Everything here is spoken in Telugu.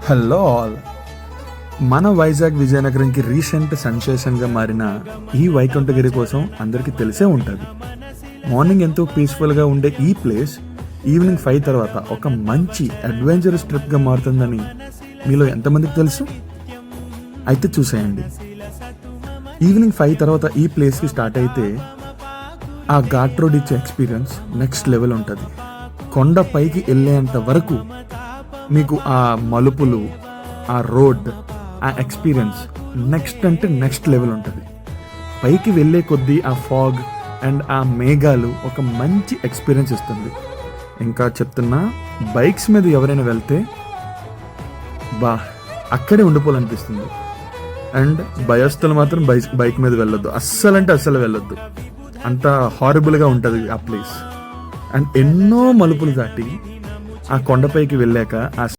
Hello all. మన వైజాగ్ విజయనగరంకి రీసెంట్ సెన్సేషన్గా మారిన ఈ వైకుంఠగిరి కోసం అందరికీ తెలిసే ఉంటుంది. మార్నింగ్ ఎంతో పీస్ఫుల్గా ఉండే ఈ ప్లేస్ ఈవినింగ్ 5 తర్వాత ఒక మంచి అడ్వెంచరస్ ట్రిప్గా మారుతుందని మీలో ఎంతమందికి తెలుసు? అయితే చూసేయండి. ఈవినింగ్ 5 తర్వాత ఈ ప్లేస్కి స్టార్ట్ అయితే ఆ ఘాట్ రోడ్ ఇచ్చే ఎక్స్పీరియన్స్ నెక్స్ట్ లెవెల్ ఉంటుంది. కొండ పైకి వెళ్ళేంత వరకు మీకు ఆ మలుపులు, ఆ రోడ్, ఆ ఎక్స్పీరియన్స్ నెక్స్ట్ అంటే నెక్స్ట్ లెవెల్ ఉంటుంది. పైకి వెళ్ళే కొద్దీ ఆ ఫాగ్ అండ్ ఆ మేఘాలు ఒక మంచి ఎక్స్పీరియన్స్ ఇస్తుంది. ఇంకా చెప్తున్నా, బైక్స్ మీద ఎవరైనా వెళ్తే అక్కడే ఉండిపోవాలనిపిస్తుంది. అండ్ భయస్థులు మాత్రం బైక్ మీద వెళ్ళొద్దు, అస్సలు వెళ్ళొద్దు. అంత హారబుల్గా ఉంటుంది ఆ ప్లేస్. అండ్ ఎన్నో మలుపులు దాటి ఆ కొండపైకి వెళ్ళాక ఆ